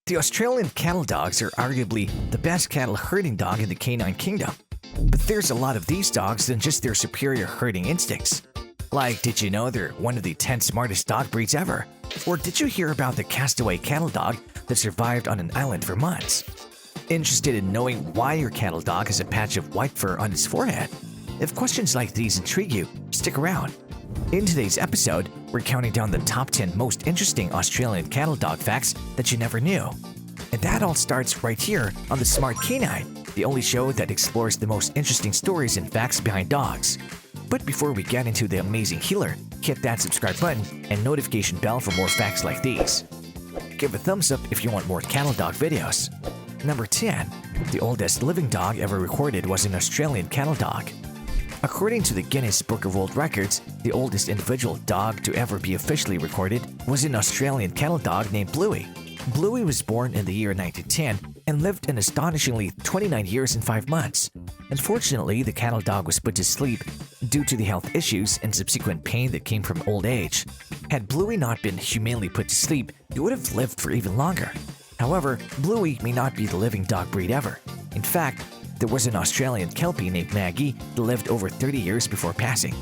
The Australian cattle dogs are arguably the best cattle herding dog in the canine kingdom. But there's a lot of these dogs than just their superior herding instincts. Like, did you know they're one of the 10 smartest dog breeds ever? Or did you hear about the castaway cattle dog that survived on an island for months? Interested in knowing why your cattle dog has a patch of white fur on its forehead? If questions like these intrigue you, stick around. In today's episode, we're counting down the top 10 most interesting Australian cattle dog facts that you never knew. And that all starts right here on The Smart Canine, the only show that explores the most interesting stories and facts behind dogs. But before we get into the amazing healer, hit that subscribe button and notification bell for more facts like these. Give a thumbs up if you want more cattle dog videos. Number 10. The oldest living dog ever recorded was an Australian cattle dog. According to the Guinness Book of World Records, the oldest individual dog to ever be officially recorded was an Australian cattle dog named Bluey. Bluey was born in the year 1910 and lived an astonishingly 29 years and 5 months. Unfortunately, the cattle dog was put to sleep due to the health issues and subsequent pain that came from old age. Had Bluey not been humanely put to sleep, he would have lived for even longer. However, Bluey may not be the living dog breed ever. In fact, there was an Australian Kelpie named Maggie that lived over 30 years before passing.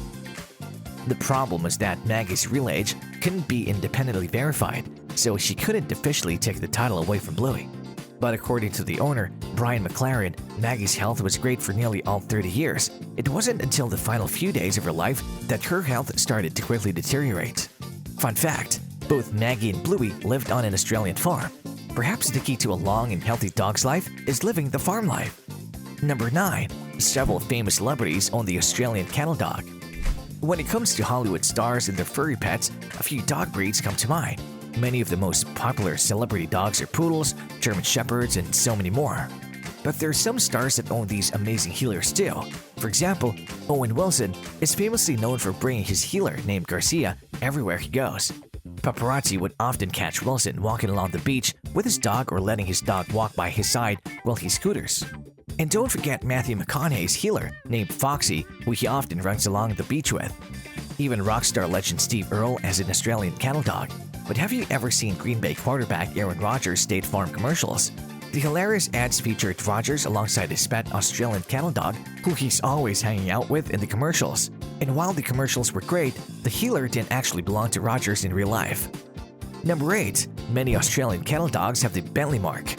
The problem was that Maggie's real age couldn't be independently verified, so she couldn't officially take the title away from Bluey. But according to the owner, Brian McLaren, Maggie's health was great for nearly all 30 years. It wasn't until the final few days of her life that her health started to quickly deteriorate. Fun fact, both Maggie and Bluey lived on an Australian farm. Perhaps the key to a long and healthy dog's life is living the farm life. Number 9. Several famous celebrities own the Australian cattle dog. When it comes to Hollywood stars and their furry pets, a few dog breeds come to mind. Many of the most popular celebrity dogs are poodles, German shepherds, and so many more. But there are some stars that own these amazing healers too. For example, Owen Wilson is famously known for bringing his healer named Garcia everywhere he goes. Paparazzi would often catch Wilson walking along the beach with his dog or letting his dog walk by his side while he scooters. And don't forget Matthew McConaughey's healer named Foxy, who he often runs along the beach with. Even rock star legend Steve Earle has an Australian cattle dog. But have you ever seen Green Bay quarterback Aaron Rodgers' State Farm commercials? The hilarious ads featured Rodgers alongside his pet Australian cattle dog, who he's always hanging out with in the commercials. And while the commercials were great, the healer didn't actually belong to Rodgers in real life. Number 8. Many Australian cattle dogs have the Bentley mark.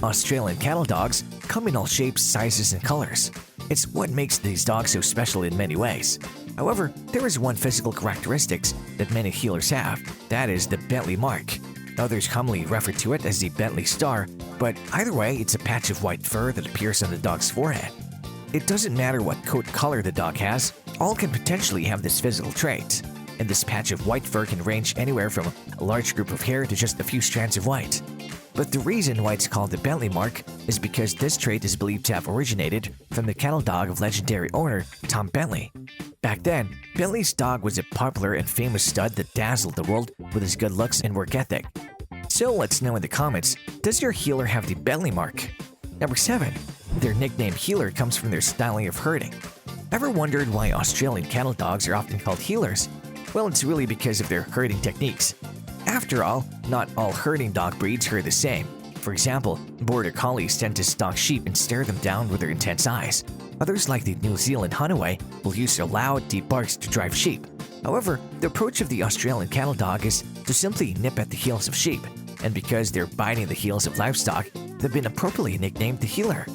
Australian cattle dogs come in all shapes, sizes, and colors. It's what makes these dogs so special in many ways. However, there is one physical characteristic that many healers have, that is the Bentley mark. Others commonly refer to it as the Bentley star, but either way, it's a patch of white fur that appears on the dog's forehead. It doesn't matter what coat color the dog has, all can potentially have this physical trait. And this patch of white fur can range anywhere from a large group of hair to just a few strands of white. But the reason why it's called the Bentley mark is because this trait is believed to have originated from the cattle dog of legendary owner Tom Bentley. Back then, Bentley's dog was a popular and famous stud that dazzled the world with his good looks and work ethic. So let's know in the comments, does your healer have the Bentley mark? Number 7. Their nickname healer comes from their styling of herding. Ever wondered why Australian cattle dogs are often called healers? Well, it's really because of their herding techniques. After all, not all herding dog breeds herd the same. For example, Border Collies tend to stalk sheep and stare them down with their intense eyes. Others, like the New Zealand Hunaway, will use their loud, deep barks to drive sheep. However, the approach of the Australian cattle dog is to simply nip at the heels of sheep, and because they're biting the heels of livestock, they've been appropriately nicknamed the healer.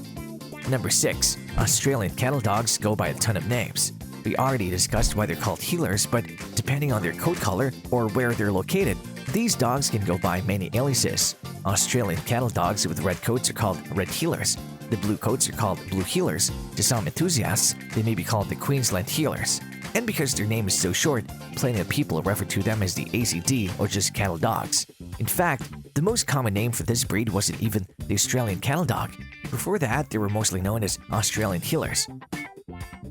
Number 6. Australian cattle dogs go by a ton of names. We already discussed why they're called healers, but depending on their coat color or where they're located, these dogs can go by many aliases. Australian cattle dogs with red coats are called red healers. The blue coats are called blue healers. To some enthusiasts, they may be called the Queensland healers. And because their name is so short, plenty of people refer to them as the ACD or just cattle dogs. In fact, the most common name for this breed wasn't even the Australian cattle dog. Before that, they were mostly known as Australian healers.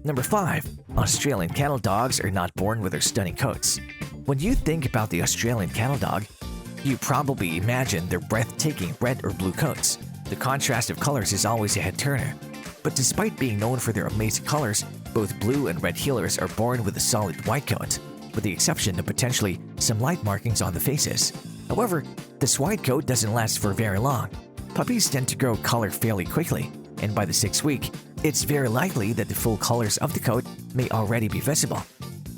Number 5. Australian cattle dogs are not born with their stunning coats. When you think about the Australian cattle dog, you probably imagine their breathtaking red or blue coats. The contrast of colors is always a head-turner. But despite being known for their amazing colors, both blue and red heelers are born with a solid white coat, with the exception of potentially some light markings on the faces. However, this white coat doesn't last for very long. Puppies tend to grow color fairly quickly, and by the 6th week, it's very likely that the full colors of the coat may already be visible.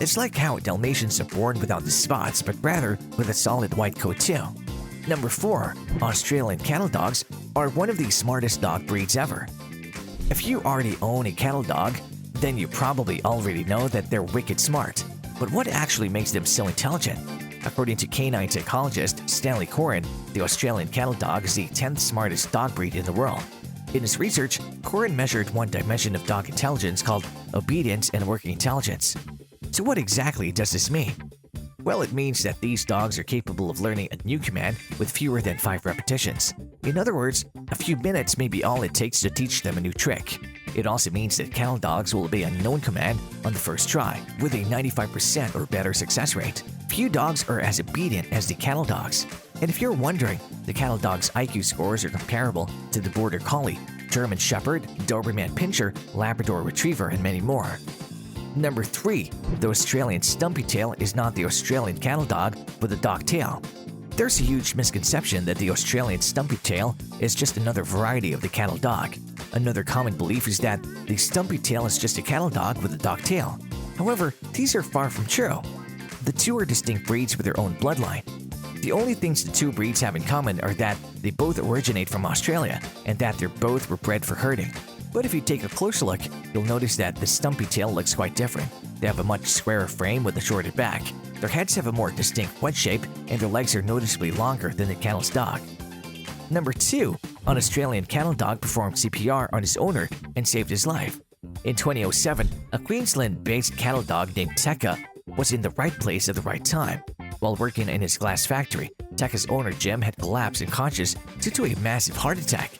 It's like how Dalmatians are born without the spots, but rather with a solid white coat too. Number 4. Australian cattle dogs are one of the smartest dog breeds ever. If you already own a cattle dog, then you probably already know that they're wicked smart. But what actually makes them so intelligent? According to canine psychologist Stanley Coren, the Australian cattle dog is the 10th smartest dog breed in the world. In his research, Coren measured one dimension of dog intelligence called obedience and working intelligence. So what exactly does this mean? Well, it means that these dogs are capable of learning a new command with fewer than 5 repetitions. In other words, a few minutes may be all it takes to teach them a new trick. It also means that cattle dogs will obey a known command on the first try, with a 95% or better success rate. Few dogs are as obedient as the cattle dogs. And if you're wondering, the cattle dog's IQ scores are comparable to the Border Collie, German Shepherd, Doberman Pinscher, Labrador Retriever, and many more. Number 3. The Australian stumpy tail is not the Australian cattle dog, but the dog tail. There's a huge misconception that the Australian stumpy tail is just another variety of the cattle dog. Another common belief is that the stumpy tail is just a cattle dog with a dog tail. However, these are far from true. The two are distinct breeds with their own bloodline. The only things the two breeds have in common are that they both originate from Australia and that they're both were bred for herding. But if you take a closer look, you'll notice that the stumpy tail looks quite different. They have a much squarer frame with a shorter back. Their heads have a more distinct wedge shape, and their legs are noticeably longer than the cattle's dog. Number 2. An Australian cattle dog performed CPR on his owner and saved his life. In 2007, a Queensland-based cattle dog named Tekka was in the right place at the right time. While working in his glass factory, Tekka's owner Jim had collapsed unconscious due to a massive heart attack.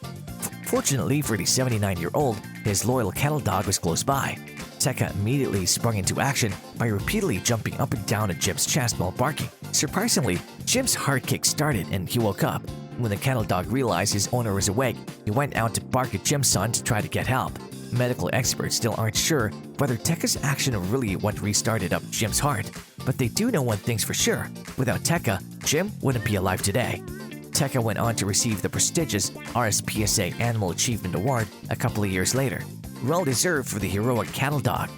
Fortunately for the 79-year-old, his loyal cattle dog was close by. Tekka immediately sprung into action by repeatedly jumping up and down at Jim's chest while barking. Surprisingly, Jim's heart kick started and he woke up. When the cattle dog realized his owner was awake, he went out to bark at Jim's son to try to get help. Medical experts still aren't sure whether Tekka's action are really what restarted up Jim's heart, but they do know one thing's for sure: without Tekka, Jim wouldn't be alive today. Tekka went on to receive the prestigious RSPCA Animal Achievement Award a couple of years later. Well deserved for the heroic cattle dog.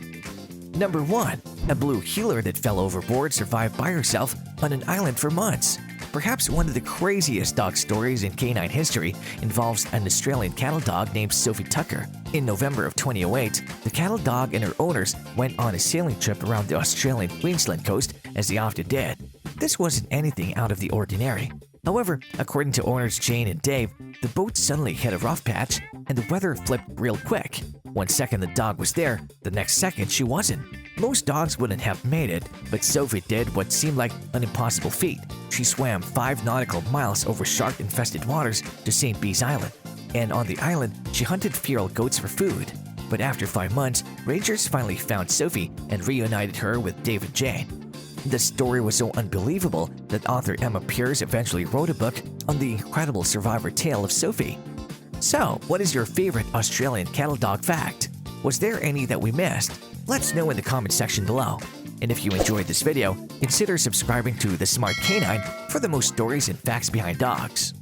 Number 1. A blue heeler that fell overboard survived by herself on an island for months. Perhaps one of the craziest dog stories in canine history involves an Australian cattle dog named Sophie Tucker. In November of 2008, the cattle dog and her owners went on a sailing trip around the Australian Queensland coast, as they often did. This wasn't anything out of the ordinary. However, according to owners Jane and Dave, the boat suddenly hit a rough patch and the weather flipped real quick. One second the dog was there, the next second she wasn't. Most dogs wouldn't have made it, but Sophie did what seemed like an impossible feat. She swam 5 nautical miles over shark-infested waters to St. Bees Island. And on the island, she hunted feral goats for food. But after 5 months, rangers finally found Sophie and reunited her with Dave and Jane. The story was so unbelievable that author Emma Pierce eventually wrote a book on the incredible survivor tale of Sophie. So, what is your favorite Australian cattle dog fact? Was there any that we missed? Let us know in the comment section below. And if you enjoyed this video, consider subscribing to The Smart Canine for the most stories and facts behind dogs.